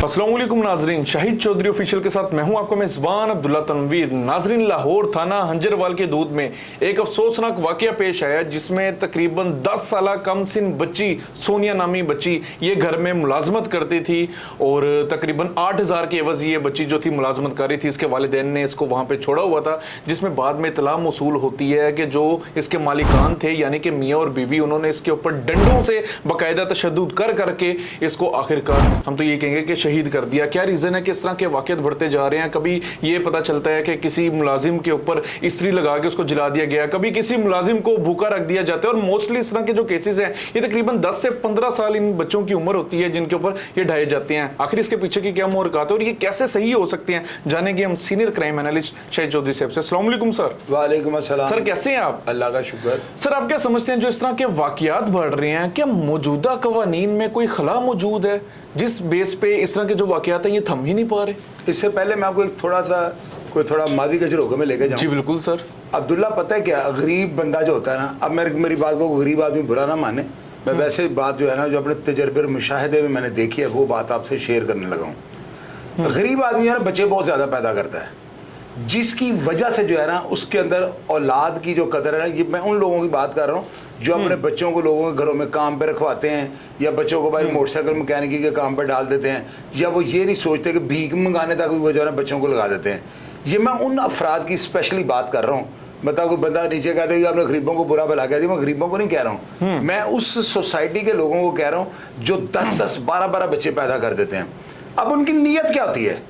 अस्सलाम वालेकुम नाजरीन, शाहिद चौधरी ऑफिशियल के साथ मैं हूं आपका मेजबान अब्दुल्ला तनवीर। नाजरीन, लाहौर थाना हंजरवाल के दूध में एक अफसोसनाक वाकया पेश आया जिसमें तकरीबन 10 साल कम सिन बच्ची सोनिया नामी बच्ची ये घर में मुलाजमत करती थी और तकरीबन 8,000 के एवज ये बच्ची जो थी मुलाजमत कर रही थी। इसके वालिदैन ने इसको वहाँ पे छोड़ा हुआ था, जिसमें बाद में इतला मौसूल होती है कि जो इसके मालिकान थे यानी कि मियाँ और बीवी, उन्होंने इसके ऊपर डंडों से बाकायदा तशद्दुद कर करके इसको आखिरकार हम तो ये कहेंगे कि शहीद कर दिया। क्या रीजन है कि इस तरह के वाकयात बढ़ते जा रहे हैं? कभी ये पता चलता है कि किसी मुलाजिम के ऊपर इस्त्री लगा के उसको जला दिया गया, कभी किसी मुलाजिम को भूखा रख दिया जाता है, और मोस्टली इस तरह के जो केसेस हैं ये तकरीबन 10 से 15 साल इन बच्चों की उम्र होती है जिनके ऊपर ये ढाए जाते हैं। आखिर इसके पीछे की क्या मुहरक़ात है और ये कैसे सही हो सकते हैं, जानेंगे हम senior crime analyst Shahid Chaudhary साहब से। अस्सलाम वालेकुम सर। वालेकुम अस्सलाम सर, कैसे हैं आप? अल्लाह का शुक्र। सर, आप क्या समझते हैं जो इस तरह के वाकयात बढ़ रहे हैं, क्या मौजूदा कवानीन में कोई खला मौजूद है जिस बेस पे इस तरह के जो वाकयात हैं ये थम ही नहीं पा रहे? इससे पहले मैं आपको एक थोड़ा मादी के झरोखे में लेके जाऊं। जी बिल्कुल सर। अब्दुल्ला, पता है क्या, गरीब बंदा जो होता है ना, अब मेरी बात को गरीब आदमी बुरा ना माने, मैं वैसे बात जो है ना, जो अपने तजर्बे और मुशाहिदे में मैंने देखी है वो बात आपसे शेयर करने लगा हूँ। गरीब आदमी है ना, बच्चे बहुत ज़्यादा पैदा करता है, जिसकी वजह से जो है ना उसके अंदर औलाद की जो कदर है ना, ये मैं उन लोगों की बात कर रहा हूँ जो अपने बच्चों को लोगों के घरों में काम पे रखवाते हैं, या बच्चों को भाई मोटरसाइकिल मैकेनिकी के काम पे डाल देते हैं, या वो ये नहीं सोचते कि भीख मंगाने तक भी वो जो है ना बच्चों को लगा देते हैं। ये मैं उन अफराद की स्पेशली बात कर रहा हूँ। बताओ, कोई बंदा नीचे कहते कि आपने गरीबों को बुरा भला कह दिया, मैं गरीबों को नहीं कह रहा हूँ, मैं उस सोसाइटी के लोगों को कह रहा हूँ जो 10-10, 12-12 बच्चे पैदा कर देते हैं। अब उनकी नीयत क्या होती है?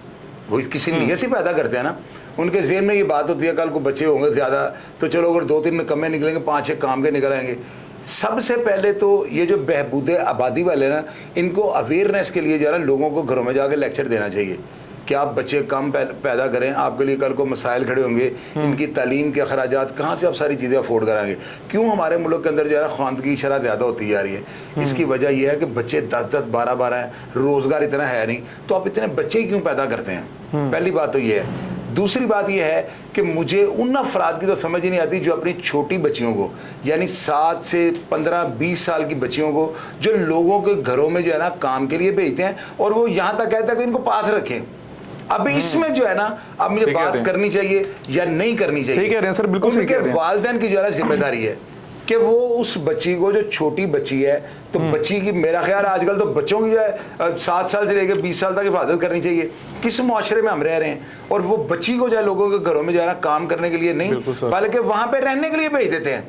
वो किसी नीयत से पैदा करते हैं ना, उनके ज़हन में ये बात होती है कल को बच्चे होंगे ज़्यादा, तो चलो अगर 2-3 में कम निकलेंगे, 5-6 काम के निकल आएंगे। सबसे पहले तो ये जो बहबूद आबादी वाले ना, इनको अवेयरनेस के लिए जो है ना लोगों को घरों में जाकर लेक्चर देना चाहिए कि आप बच्चे कम पैदा करें, आपके लिए कल को मसाइल खड़े होंगे, इनकी तालीम के अखराजात कहाँ से आप सारी चीज़ें अफोर्ड कराएंगे। क्यों हमारे मुल्क के अंदर जो है ना ख़वानदगी की शरह ज़्यादा होती जा रही है? इसकी वजह यह है कि बच्चे 10-10, 12-12 हैं, रोज़गार इतना है नहीं, तो आप इतने बच्चे क्यों पैदा करते हैं? पहली बात तो ये है। दूसरी बात यह है कि मुझे उन अफराद की तो समझ ही नहीं आती जो अपनी छोटी बच्चियों को, यानी 7 से 15-20 साल की बच्चियों को, जो लोगों के घरों में जो है ना काम के लिए भेजते हैं और वो यहाँ तक कहते हैं कि इनको पास रखें। अब इसमें जो है ना, अब मुझे बात करनी चाहिए या नहीं करनी चाहिए? सही कह रहे हैं सर, बिल्कुल सही कह रहे हैं। वालिदैन की जो है ना जिम्मेदारी है कि वो उस बच्ची को, जो छोटी बच्ची है, तो बच्ची की, मेरा ख्याल आजकल तो बच्चों की जो है 7 साल से लेकर 20 साल तक हिफाजत करनी चाहिए। किस मुआशरे में हम रह रहे हैं, और वो बच्ची को जो है लोगों के घरों में जो है ना काम करने के लिए नहीं, बल्कि वहाँ पे रहने के लिए भेज देते हैं।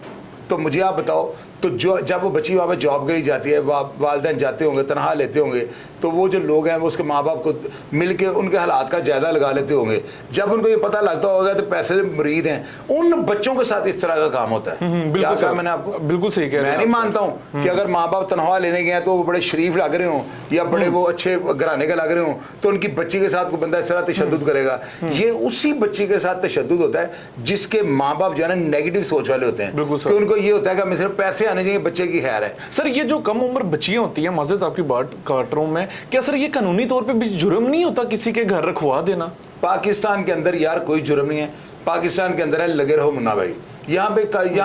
तो मुझे आप बताओ, तो जो जब वो बच्ची वहाँ पे जॉब के लिए जाती है, वालिदैन जाते होंगे, तनहा लेते होंगे, तो वो जो लोग हैं वो उसके माँ बाप को मिल के उनके हालात का जायजा लगा लेते होंगे। जब उनको ये पता लगता होगा तो पैसे मरीद हैं, उन बच्चों के साथ इस तरह का काम होता है। क्या कहा मैंने आपको? बिल्कुल सही कह रहे हैं। मैं नहीं मानता हूँ कि अगर माँ बाप तनख्वाह लेने गए हैं तो वो बड़े शरीफ लग रहे हों या बड़े वो अच्छे घराने के लग रहे हों, तो उनकी बच्ची के साथ कोई बंदा इस तरह तशद्दुद करेगा। ये उसी बच्ची के साथ तशद्दुद होता है जिसके माँ बाप जो है ना नेगेटिव सोच वाले होते हैं, कि उनको ये होता है कि हमें सिर्फ पैसे आने चाहिए, बच्चे की खैर है। सर, ये जो कम उम्र बच्चियां होती हैं, माज़रत आपकी बात काट रहा हूं मैं, क्या सर ये कानूनी तौर पे भी जुर्म नहीं होता किसी के घर रखवा देना? पाकिस्तान के अंदर यार कोई जुर्म नहीं है। पाकिस्तान के अंदर है लगे रहो मुन्ना भाई। यहाँ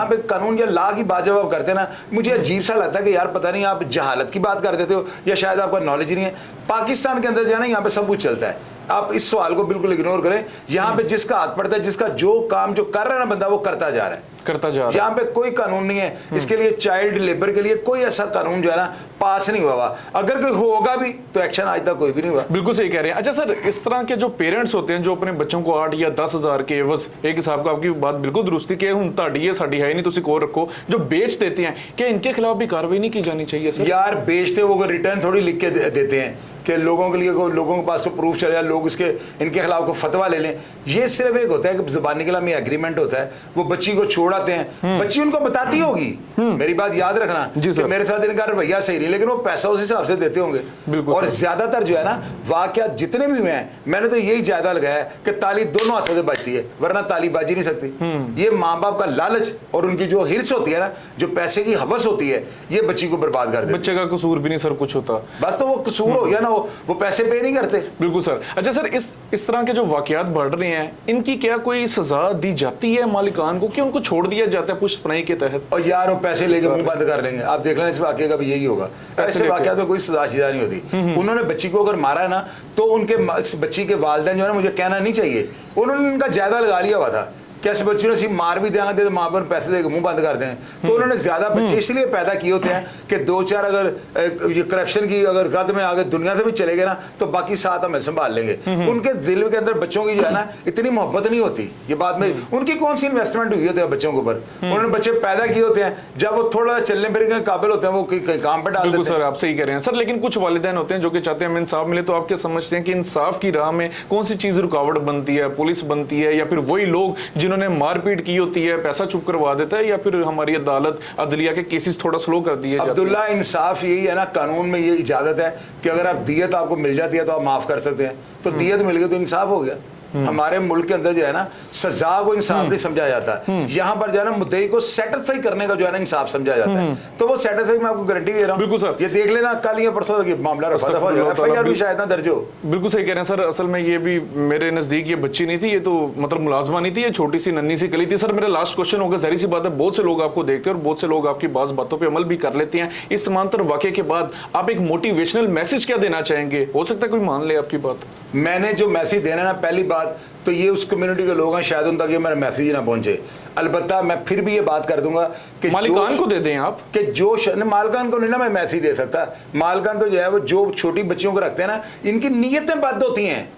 पे कानून या ला की बाजवाब करते ना, मुझे अजीब सा लगता है कि यार पता नहीं आप जहालत की बात कर देते हो या शायद आपका नॉलेज नहीं है। पाकिस्तान के अंदर जो है ना, यहाँ पे सब कुछ चलता है। आप इस सवाल को बिल्कुल इग्नोर करें। यहाँ पे जिसका हाथ पड़ता है, जिसका जो काम जो कर रहा है ना बंदा, वो करता जा रहा है। यहाँ पे कोई कानून नहीं है इसके लिए। चाइल्ड लेबर के लिए कोई ऐसा कानून जो है ना पास नहीं हुआ। अगर कोई होगा भी तो एक्शन आज तक कोई भी नहीं हुआ। बिल्कुल सही कह रहे हैं। अच्छा सर, इस तरह के जो पेरेंट्स होते हैं जो अपने बच्चों को 8 या 10 हज़ार के एवज, एक हिसाब का आपकी बात बिल्कुल दुरुस्ती के हूं ताड़ी है साड़ी है नहीं, तुसी को रखो, जो बेच देते हैं, क्या इनके खिलाफ भी कार्रवाई नहीं की जानी चाहिए सर? यार बेचते वो रिटर्न थोड़ी लिख के देते हैं कि लोगों के लिए लोगों के पास को प्रूफ चले जाए, लोग इनके खिलाफ को फतवा ले लें। ये सिर्फ एक होता है कि जुबानी कलामी एग्रीमेंट होता है। वो बच्ची को छोड़ आते हैं, बच्ची उनको बताती होगी, मेरी बात याद रखना जी सर। कि मेरे साथ इनका रवैया सही नहीं, लेकिन वो पैसा उस हिसाब से देते होंगे। बिल्कुल और सर। ज्यादातर जो है ना वाकया जितने भी हुए हैं, मैंने तो यही ज्यादा लगाया कि ताली दोनों हाथों से बजती है, वरना ताली बाजी नहीं सकती। ये माँ बाप का लालच और उनकी जो हिर्स होती है ना, जो पैसे की हवस होती है, ये बच्ची को बर्बाद कर देती है। बच्चे का कसूर भी नहीं सर कुछ होता। बस तो वो कसूर हो गया ना, वो पैसे पे नहीं करते। बिल्कुल सर। अच्छा सर, इस तरह के जो वाकयात बढ़ रहे हैं, इनकी क्या कोई सजा दी जाती है मालिकान को कि उनको छोड़ दिया जाता है पुष्पनाई के तहत? और यार वो पैसे लेके मुंह बंद कर लेंगे, आप देख लें इस वाकये का भी यही होगा। ऐसे वाकयात में कोई सजा शिजा नहीं होती। उन्होंने बच्ची को अगर मारा है ना, तो उनके बच्ची के वालिदैन जो है ना, मुझे कहना नहीं चाहिए, उन्होंने इनका जायदा लगा लिया हुआ था। कैसे बच्चों ने सिर्फ मार भी देंगे तो माँ बाप पैसे देकर मुंह बंद कर दें। तो उन्होंने ज्यादा बच्चे इसलिए पैदा किए होते हैं कि दो चार अगर ये करप्शन की अगर जद में आगे दुनिया से भी चले गए ना, तो बाकी साथ हमें संभाल लेंगे। उनके दिल के अंदर बच्चों की जो है ना इतनी मोहब्बत नहीं होती। ये बात में उनकी कौन सी इन्वेस्टमेंट हुई होती है बच्चों के ऊपर? उन्होंने बच्चे पैदा किए होते हैं, जब वो थोड़ा चलने फिरने के काबिल होते हैं, वो कहीं काम पे डाल देते हैं। सर आप सही कह रहे हैं सर, लेकिन कुछ वालिदैन होते हैं जो कि चाहते हैं हमें इंसाफ मिले, तो आप क्या समझते हैं कि इंसाफ की राह में कौन सी चीज रुकावट बनती है? पुलिस बनती है, या फिर वही लोग जिन्होंने मारपीट की होती है पैसा चुप करवा देता है, या फिर हमारी अदालत अदलिया के केसेस थोड़ा स्लो कर दिए जाते हैं? अब्दुल्ला, इंसाफ यही है ना, कानून में ये इजाजत है कि अगर आप दियत आपको मिल जाती है तो आप माफ कर सकते हैं। तो दियत मिल गई तो इंसाफ हो गया। हमारे मुल्क के अंदर जो है ना, सजा को इंसाफ नहीं समझा जाता। यहाँ पर जो है ना, मुद्दई को सेटिस्फाई करने का जो है ना इंसाफ समझा जाता है। तो वो सेटिस्फाई मैं आपको गारंटी दे रहा हूँ। बिल्कुल सर। ये देख लेना, कल या परसों तक मामला रफा दफा हो जाएगा, एफआईआर भी शायद ना दर्ज हो। बिल्कुल सही कह रहे हैं सर। असल में ये भी मेरे नजदीक ये बच्ची नहीं थी, ये तो मतलब मुलाजमा नहीं थी, ये छोटी सी नन्ही सी कली थी। सर मेरा लास्ट क्वेश्चन होगा, जाहिर सी बात है बहुत से लोग आपको देखते हैं और बहुत से लोग आपकी बातों पे अमल भी कर लेते हैं। इस समांतर वाकये के बाद आप एक मोटिवेशनल मैसेज क्या देना चाहेंगे? हो सकता है कोई मान ले आपकी बात। मैंने जो मैसेज देना ना, पहली बात तो ये उस कम्युनिटी के लोग हैं, शायद उन तक ये मेरा मैसेज ही ना पहुंचे। अलबत्ता मैं फिर भी ये बात कर दूंगा कि मालिकान को दे दें आप, कि जो मालिकान को नहीं ना मैं मैसेज दे सकता। मालिकान तो जो है वो जो छोटी बच्चियों को रखते हैं ना, इनकी नीयतें बद होती हैं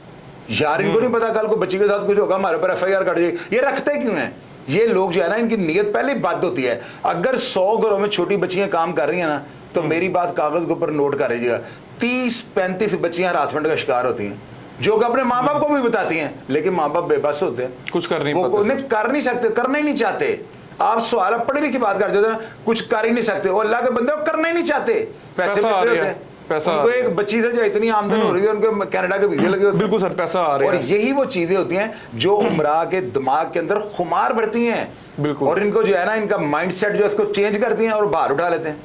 यार। इनको नहीं पता कल को बच्ची के साथ कुछ होगा, हमारे ऊपर एफआईआर कट जाएगी। ये रखते क्यों हैं ये लोग? जो है ना, इनकी नीयत पहले ही बद होती है। अगर 100 घरों में छोटी बच्चियां काम कर रही हैं ना, तो मेरी बात कागज के ऊपर नोट कर लीजिएगा, 30-35 बच्चियां हरासमेंट का शिकार होती हैं, जो कि अपने माँ बाप को भी बताती हैं, लेकिन माँ बाप बेबस होते हैं, कुछ कर नहीं वो पाते, उन्हें कर नहीं सकते, करना ही नहीं चाहते। आप सवाल पढ़े लिखी बात करते हो, कुछ कर ही नहीं सकते, और अल्लाह के बंदे वो करना ही नहीं चाहते। पैसे मिल रहे होते हैं, उनको एक बच्ची से जो इतनी आमदन हो रही है, उनके कनाडा के वीजे लगे होते हैं। बिल्कुल सर, पैसा आ रहा है। और यही वो चीजें होती हैं जो उमरा के दिमाग के अंदर खुमार भरती हैं। बिल्कुल। और इनको जो है ना, इनका माइंडसेट जो है इसको चेंज करती हैं और बाहर उठा लेते हैं।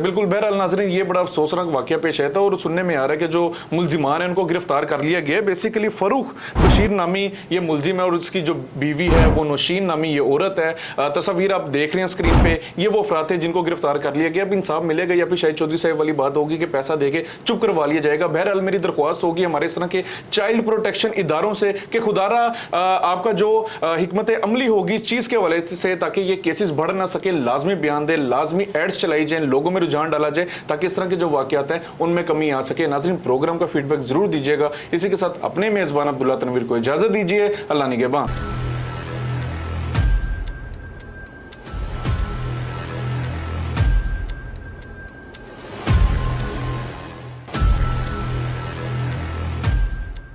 बिल्कुल। बहरहाल नाज़रीन, ये बड़ा अफसोसनाक वाकया पेश आया था और सुनने में आ रहा है कि जो मुल्जिमान है उनको गिरफ्तार कर लिया गया। बेसिकली फरूख बशीर नामी ये मुल्जिम है और उसकी जो बीवी है वो नौशीन नामी ये औरत है। तस्वीर आप देख रहे हैं स्क्रीन पे, ये वो अफराद थे जिनको गिरफ्तार कर लिया गया। अब इंसाफ मिलेगा या फिर शाहिद चौधरी साहब वाली बात होगी कि पैसा देके चुप करवा लिया जाएगा। बहरहाल मेरी दरख्वास्त होगी हमारे इस तरह के चाइल्ड प्रोटेक्शन इदारों से कि खुदारा आपका जो हिकमत अमली होगी इस चीज़ के हवाले से, ताकि ये केसेस बढ़ ना सके, लाजमी बयान दे, लाजमी एड्स चलाई जाए, लोगों में रुझान डाला जाए, ताकि इस तरह के जो वाकयात हैं उनमें कमी आ सके। नाज़रीन, प्रोग्राम का फीडबैक जरूर दीजिएगा। इसी के साथ अपने मेज़बान अब्दुल्ला तनवीर को इजाज़त दीजिए। अल्लाह निगहबान।